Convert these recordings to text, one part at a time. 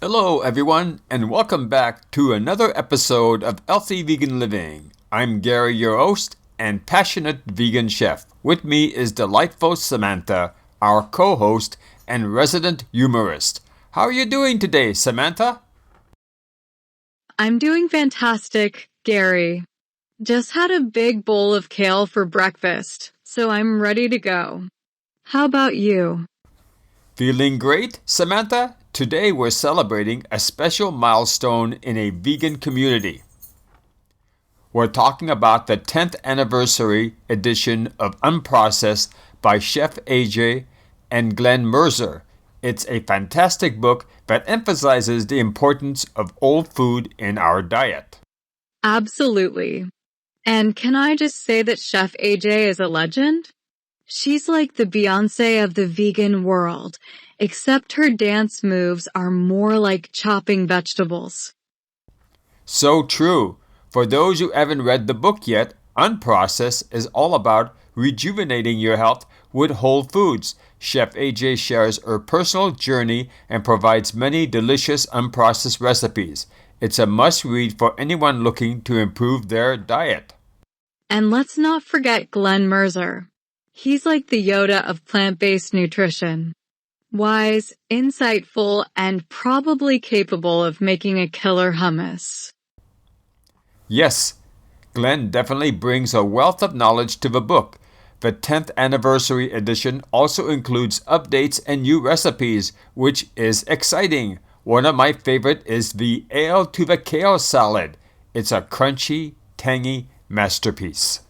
Hello, everyone, and welcome back to another episode of Healthy Vegan Living. I'm Gary, your host and passionate vegan chef. With me is delightful Samantha, our co-host and resident humorist. How are you doing today, Samantha? I'm doing fantastic, Gary. Just had a big bowl of kale for breakfast, so I'm ready to go. How about you? Feeling great, Samantha? Today we're celebrating a special milestone in a vegan community. We're talking about the 10th anniversary edition of Unprocessed by Chef AJ and Glenn Mercer. It's a fantastic book that emphasizes the importance of old food in our diet. Absolutely. And can I just say that Chef AJ is a legend? She's like the Beyoncé of the vegan world, except her dance moves are more like chopping vegetables. So true. For those who haven't read the book yet, Unprocessed is all about rejuvenating your health with whole foods. Chef AJ shares her personal journey and provides many delicious unprocessed recipes. It's a must-read for anyone looking to improve their diet. And let's not forget Glenn Mercer. He's like the Yoda of plant-based nutrition. Wise, insightful, and probably capable of making a killer hummus. Yes, Glenn definitely brings a wealth of knowledge to the book. The 10th anniversary edition also includes updates and new recipes, which is exciting. One of my favorite is the Ale to the Kale salad. It's a crunchy, tangy masterpiece.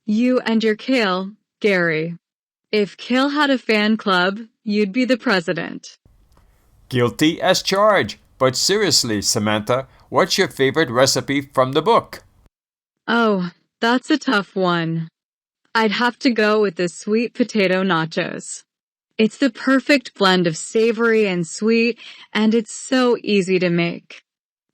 You and your kale, Gary. If kale had a fan club, you'd be the president. Guilty as charged. But seriously, Samantha, what's your favorite recipe from the book? Oh, that's a tough one. I'd have to go with the sweet potato nachos. It's the perfect blend of savory and sweet, and it's so easy to make.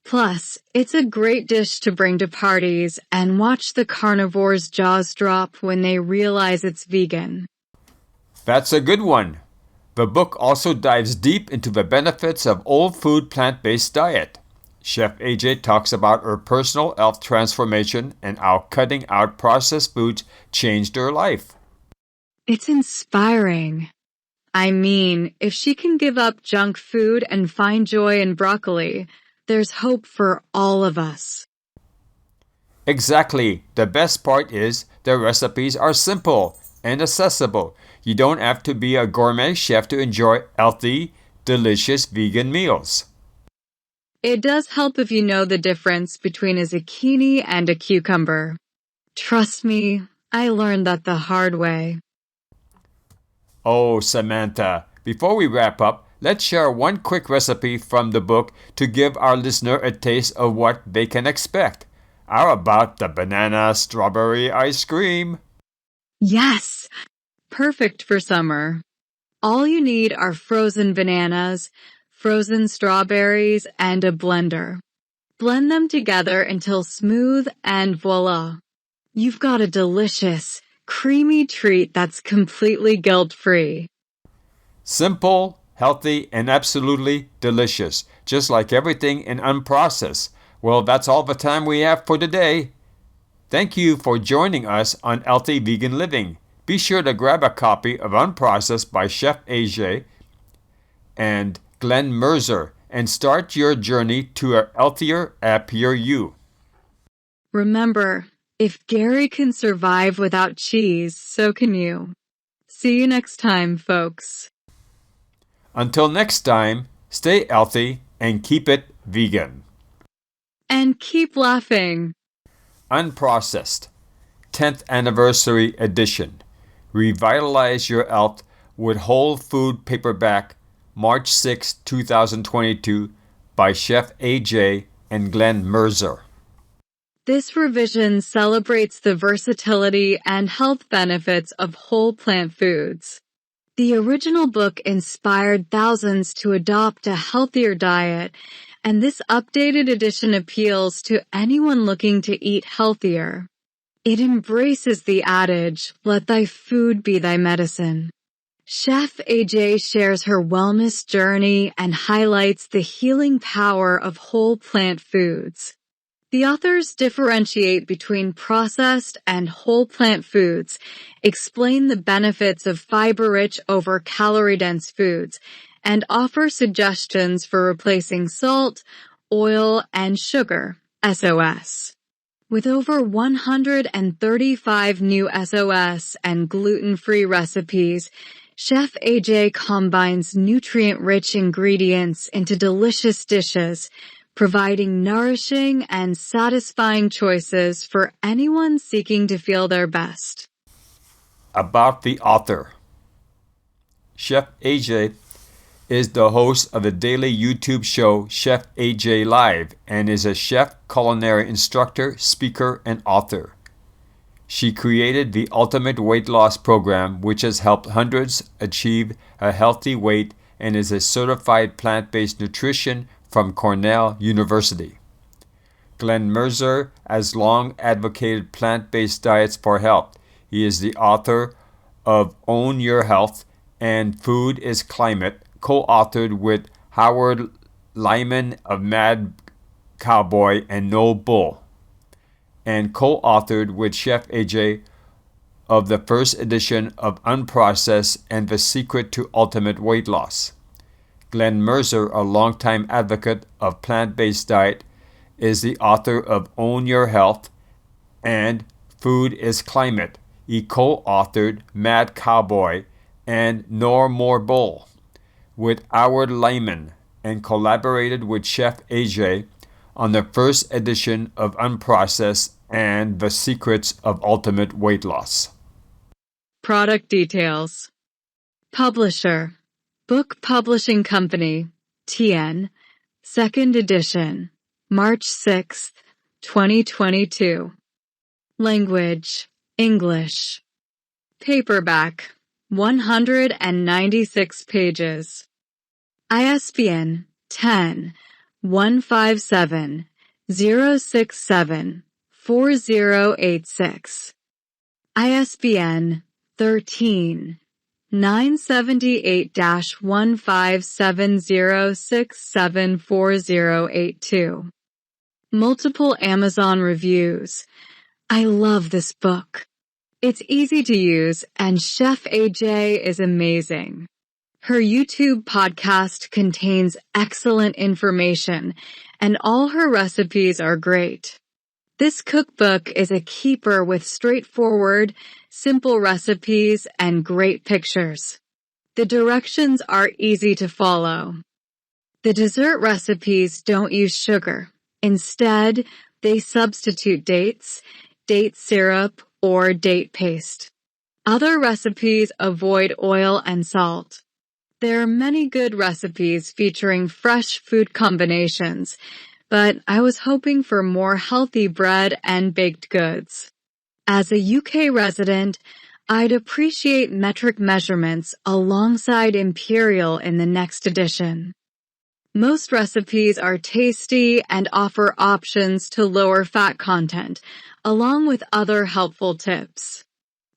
Plus, it's a great dish to bring to parties and watch the carnivores' jaws drop when they realize it's vegan. That's a good one. The book also dives deep into the benefits of whole food plant-based diet. Chef AJ talks about her personal health transformation and how cutting out processed foods changed her life. It's inspiring. I mean, if she can give up junk food and find joy in broccoli, there's hope for all of us. Exactly. The best part is the recipes are simple and accessible. You don't have to be a gourmet chef to enjoy healthy, delicious vegan meals. It does help if you know the difference between a zucchini and a cucumber. Trust me, I learned that the hard way. Oh, Samantha, before we wrap up, let's share one quick recipe from the book to give our listener a taste of what they can expect. How about the banana strawberry ice cream? Yes! Perfect for summer. All you need are frozen bananas, frozen strawberries, and a blender. Blend them together until smooth and voila. You've got a delicious, creamy treat that's completely guilt-free. Simple, healthy, and absolutely delicious, just like everything in Unprocessed. Well, that's all the time we have for today. Thank you for joining us on Healthy Vegan Living. Be sure to grab a copy of Unprocessed by Chef AJ and Glenn Mercer and start your journey to a healthier, happier you. Remember, if Gary can survive without cheese, so can you. See you next time, folks. Until next time, stay healthy and keep it vegan. And keep laughing. Unprocessed, 10th Anniversary Edition. Revitalize your health with whole food paperback, March 6, 2022, by Chef AJ and Glenn Mercer. This revision celebrates the versatility and health benefits of whole plant foods. The original book inspired thousands to adopt a healthier diet, and this updated edition appeals to anyone looking to eat healthier. It embraces the adage, "Let thy food be thy medicine." Chef AJ shares her wellness journey and highlights the healing power of whole plant foods. The authors differentiate between processed and whole plant foods, explain the benefits of fiber-rich over calorie-dense foods, and offer suggestions for replacing salt, oil, and sugar, SOS. With over 135 new SOS and gluten-free recipes, Chef AJ combines nutrient-rich ingredients into delicious dishes, providing nourishing and satisfying choices for anyone seeking to feel their best. About the author. Chef AJ is the host of the daily YouTube show Chef AJ Live and is a chef, culinary instructor, speaker, and author. She created the Ultimate Weight Loss Program, which has helped hundreds achieve a healthy weight, and is a certified plant-based nutrition from Cornell University. Glenn Mercer has long advocated plant-based diets for health. He is the author of Own Your Health and Food is Climate, co-authored with Howard Lyman of Mad Cowboy and No Bull, and co-authored with Chef AJ of the first edition of Unprocessed and The Secret to Ultimate Weight Loss. Glenn Mercer, a longtime advocate of plant-based diet, is the author of Own Your Health and Food is Climate. He co-authored Mad Cowboy and No More Bull with Howard Lyman and collaborated with Chef AJ on the first edition of Unprocessed and The Secrets of Ultimate Weight Loss. Product details. Publisher: Book Publishing Company, TN, 2nd edition, March 6, 2022. Language: English. Paperback, 196 pages. ISBN 10-157-067-4086. ISBN 13-978-157-067-4082. Multiple Amazon reviews. I love this book. It's easy to use, and Chef AJ is amazing. Her YouTube podcast contains excellent information, and all her recipes are great. This cookbook is a keeper with straightforward, simple recipes and great pictures. The directions are easy to follow. The dessert recipes don't use sugar. Instead, they substitute dates, date syrup, or date paste. Other recipes avoid oil and salt. There are many good recipes featuring fresh food combinations, but I was hoping for more healthy bread and baked goods. As a UK resident, I'd appreciate metric measurements alongside imperial in the next edition. Most recipes are tasty and offer options to lower fat content, along with other helpful tips.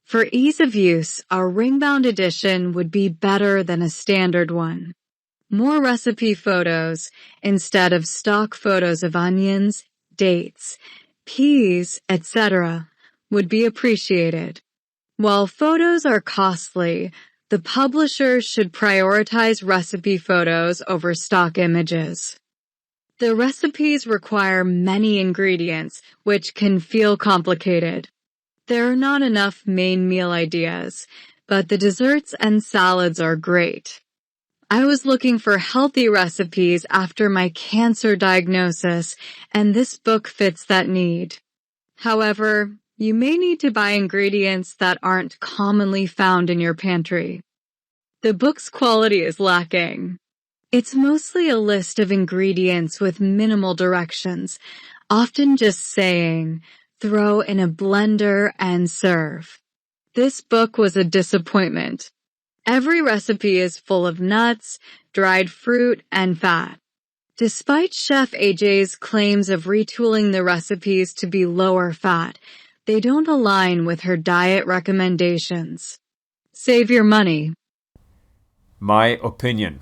For ease of use, a ring-bound edition would be better than a standard one. More recipe photos instead of stock photos of onions, dates, peas, etc. would be appreciated. While photos are costly, the publisher should prioritize recipe photos over stock images. The recipes require many ingredients, which can feel complicated. There are not enough main meal ideas, but the desserts and salads are great. I was looking for healthy recipes after my cancer diagnosis, and this book fits that need. However, you may need to buy ingredients that aren't commonly found in your pantry. The book's quality is lacking. It's mostly a list of ingredients with minimal directions, often just saying, throw in a blender and serve. This book was a disappointment. Every recipe is full of nuts, dried fruit, and fat. Despite Chef AJ's claims of retooling the recipes to be lower fat, they don't align with her diet recommendations. Save your money. My opinion.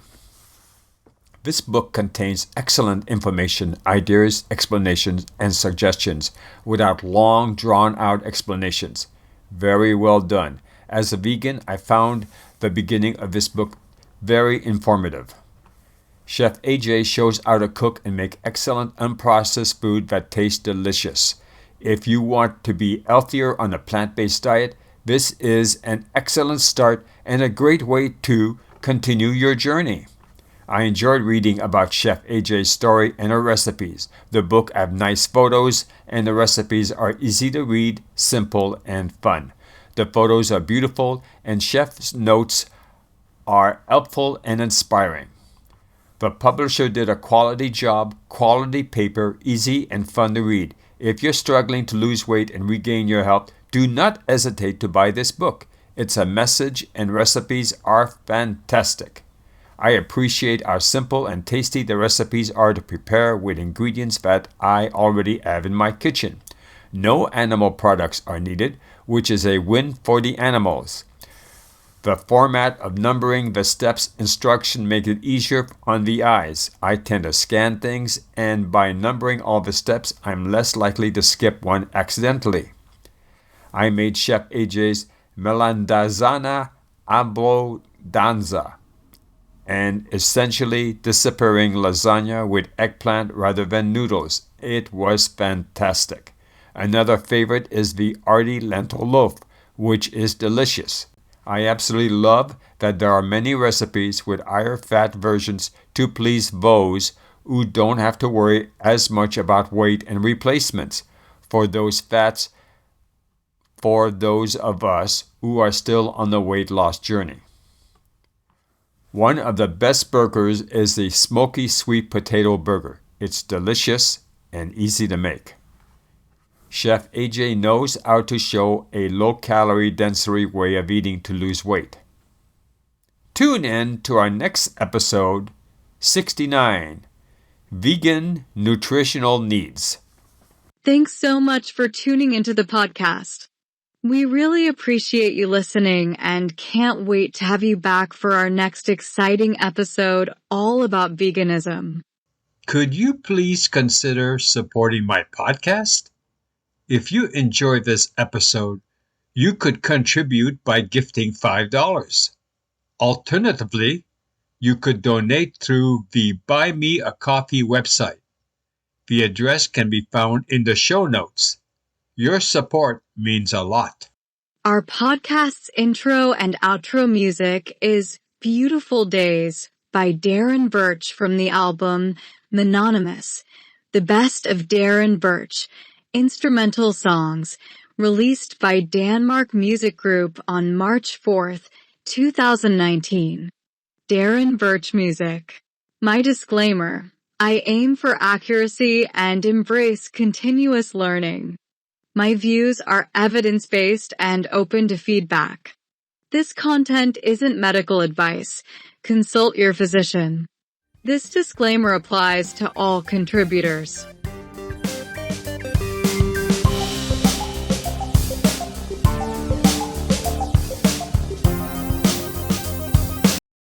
This book contains excellent information, ideas, explanations, and suggestions without long, drawn-out explanations. Very well done. As a vegan, I found the beginning of this book very informative. Chef AJ shows how to cook and make excellent unprocessed food that tastes delicious. If you want to be healthier on a plant-based diet, this is an excellent start and a great way to continue your journey. I enjoyed reading about Chef AJ's story and her recipes. The book has nice photos and the recipes are easy to read, simple, and fun. The photos are beautiful and Chef's notes are helpful and inspiring. The publisher did a quality job, quality paper, easy and fun to read. If you're struggling to lose weight and regain your health, do not hesitate to buy this book. Its a message and recipes are fantastic. I appreciate how simple and tasty the recipes are to prepare with ingredients that I already have in my kitchen. No animal products are needed, which is a win for the animals. The format of numbering the steps instruction makes it easier on the eyes. I tend to scan things, and by numbering all the steps, I'm less likely to skip one accidentally. I made Chef AJ's melanzana abbondanza, and essentially disappearing lasagna with eggplant rather than noodles. It was fantastic. Another favorite is the hearty lentil loaf, which is delicious. I absolutely love that there are many recipes with higher fat versions to please those who don't have to worry as much about weight and replacements for those fats for those of us who are still on the weight loss journey. One of the best burgers is the smoky sweet potato burger. It's delicious and easy to make. Chef AJ knows how to show a low-calorie density way of eating to lose weight. Tune in to our next episode, 69, Vegan Nutritional Needs. Thanks so much for tuning into the podcast. We really appreciate you listening and can't wait to have you back for our next exciting episode all about veganism. Could you please consider supporting my podcast? If you enjoyed this episode, you could contribute by gifting $5. Alternatively, you could donate through the Buy Me a Coffee website. The address can be found in the show notes. Your support means a lot. Our podcast's intro and outro music is Beautiful Days by Darren Birch from the album Mononymous, the best of Darren Birch, instrumental songs, released by Danmark Music Group on March 4th, 2019. Darren Birch Music. My disclaimer, I aim for accuracy and embrace continuous learning. My views are evidence-based and open to feedback. This content isn't medical advice. Consult your physician. This disclaimer applies to all contributors.